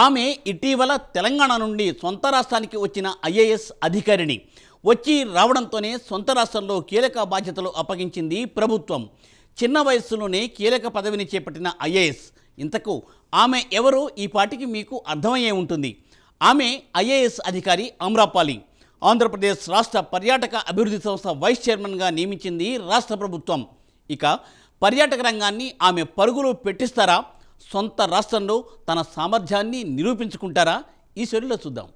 ఆమె ఇటీవల తెలంగాణ నుండి సొంత రాష్ట్రానికి వచ్చిన ఐఏఎస్ అధికారిని. వచ్చి రావడంతోనే సొంత రాష్ట్రంలో కీలక బాధ్యతలు అప్పగించింది ప్రభుత్వం. చిన్న వయస్సులోనే కీలక పదవిని చేపట్టిన ఐఏఎస్. ఇంతకు ఆమె ఎవరో ఈ పాటికి మీకు అర్థమయ్యే ఉంటుంది. ఆమె ఐఏఎస్ అధికారి ఆమ్రపాలి. ఆంధ్రప్రదేశ్ రాష్ట్ర పర్యాటక అభివృద్ధి సంస్థ వైస్ చైర్మన్గా నియమించింది రాష్ట్ర ప్రభుత్వం. ఇక పర్యాటక రంగాన్ని ఆమె పరుగులు పెట్టిస్తారా? సొంత రాష్ట్రంలో తన సామర్థ్యాన్ని నిరూపించుకుంటారా? ఈ స్టోరీలో చూద్దాం.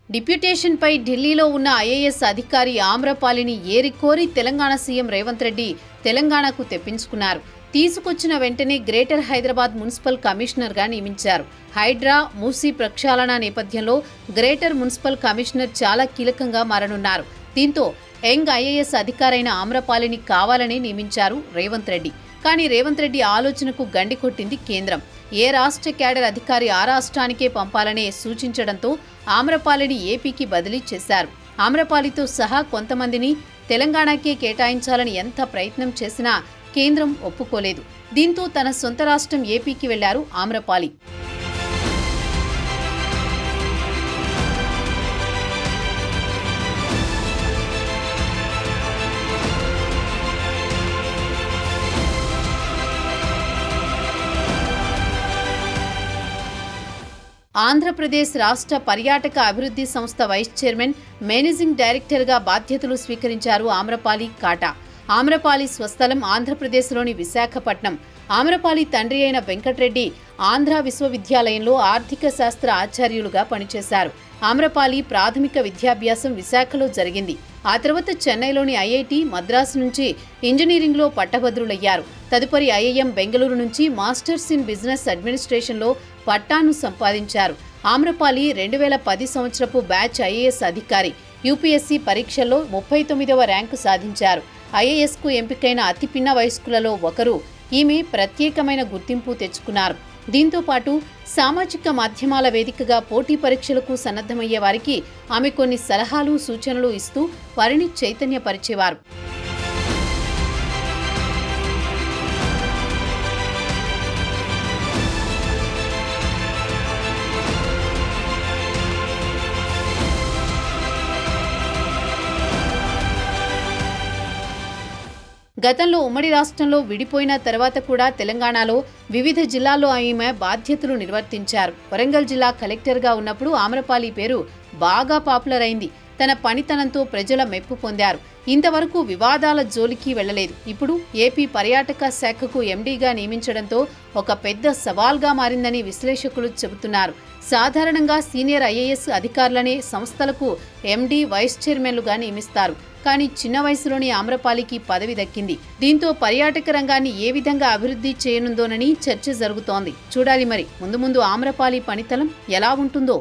డిప్యూటేషన్పై ఢిల్లీలో ఉన్న ఐఏఎస్ అధికారి ఆమ్రపాలిని ఏరికోరి తెలంగాణ సీఎం రేవంత్ రెడ్డి తెలంగాణకు తెప్పించుకున్నారు. తీసుకొచ్చిన వెంటనే గ్రేటర్ హైదరాబాద్ మున్సిపల్ కమిషనర్గా నియమించారు. హైడ్రా, మూసీ ప్రక్షాళన నేపథ్యంలో గ్రేటర్ మున్సిపల్ కమిషనర్ చాలా కీలకంగా మారనున్నారు. దీంతో యంగ్ ఐఏఎస్ అధికారైన ఆమ్రపాలిని కావాలని నియమించారు రేవంత్ రెడ్డి. కానీ రేవంత్ రెడ్డి ఆలోచనకు గండి కొట్టింది కేంద్రం. ఏ రాష్ట్ర క్యాడర్ అధికారి ఆ రాష్ట్రానికే పంపాలనే సూచించడంతో ఆమ్రపాలిని ఏపీకి బదిలీ చేశారు. ఆమ్రపాలితో సహా కొంతమందిని తెలంగాణకే కేటాయించాలని ఎంత ప్రయత్నం చేసినా కేంద్రం ఒప్పుకోలేదు. దీంతో తన సొంత రాష్ట్రం ఏపీకి వెళ్లారు ఆమ్రపాలి. ఆంధ్రప్రదేశ్ రాష్ట్ర పర్యాటక అభివృద్ధి సంస్థ వైస్ చైర్మన్, మేనేజింగ్ డైరెక్టర్గా బాధ్యతలు స్వీకరించారు ఆమ్రపాలి కాటా. ఆమ్రపాలి స్వస్థలం ఆంధ్రప్రదేశ్లోని విశాఖపట్నం. ఆమ్రపాలి తండ్రి అయిన వెంకటరెడ్డి ఆంధ్ర విశ్వవిద్యాలయంలో ఆర్థిక శాస్త్ర ఆచార్యులుగా పనిచేశారు. ఆమ్రపాలి ప్రాథమిక విద్యాభ్యాసం విశాఖలో జరిగింది. ఆ తర్వాత చెన్నైలోని ఐఐటి, మద్రాసు నుంచి ఇంజనీరింగ్లో పట్టభద్రులయ్యారు. తదుపరి ఐఐఎం బెంగళూరు నుంచి మాస్టర్స్ ఇన్ బిజినెస్ అడ్మినిస్ట్రేషన్లో పట్టాను సంపాదించారు. ఆమ్రపాలి 2010 సంవత్సరపు బ్యాచ్ ఐఏఎస్ అధికారి. యూపీఎస్సీ పరీక్షల్లో 39వ ర్యాంకు సాధించారు. ఐఏఎస్కు ఎంపికైన అతి పిన్న వయస్కులలో ఒకరు. ఈమె ప్రత్యేకమైన గుర్తింపు తెచ్చుకున్నారు. దీంతో పాటు సామాజిక మాధ్యమాల వేదికగా పోటీ పరీక్షలకు సన్నద్ధమయ్యే వారికి ఆమె కొన్ని సలహాలు, సూచనలు ఇస్తూ వారిని చైతన్యపరిచేవారు. గతంలో ఉమ్మడి రాష్ట్రంలో విడిపోయిన తర్వాత కూడా తెలంగాణలో వివిధ జిల్లాల్లో ఆమె బాధ్యతలు నిర్వర్తించారు. వరంగల్ జిల్లా కలెక్టర్గా ఉన్నప్పుడు ఆమ్రపాలి పేరు బాగా పాపులర్ అయింది. తన పనితనంతో ప్రజల మెప్పు పొందారు. ఇంతవరకు వివాదాల జోలికి వెళ్లలేదు. ఇప్పుడు ఏపీ పర్యాటక శాఖకు ఎండీగా నియమించడంతో ఒక పెద్ద సవాల్గా మారిందని విశ్లేషకులు చెబుతున్నారు. సాధారణంగా సీనియర్ ఐఏఎస్ అధికారులనే సంస్థలకు ఎండీ, వైస్ చైర్మన్లుగా నియమిస్తారు. కానీ చిన్న వయసులోని ఆమ్రపాలికి పదవి దక్కింది. దీంతో పర్యాటక రంగాన్ని ఏ విధంగా అభివృద్ధి చేయనుందోనని చర్చ జరుగుతోంది. చూడాలి మరి ముందు ముందు ఆమ్రపాలి పనితనం ఎలా ఉంటుందో.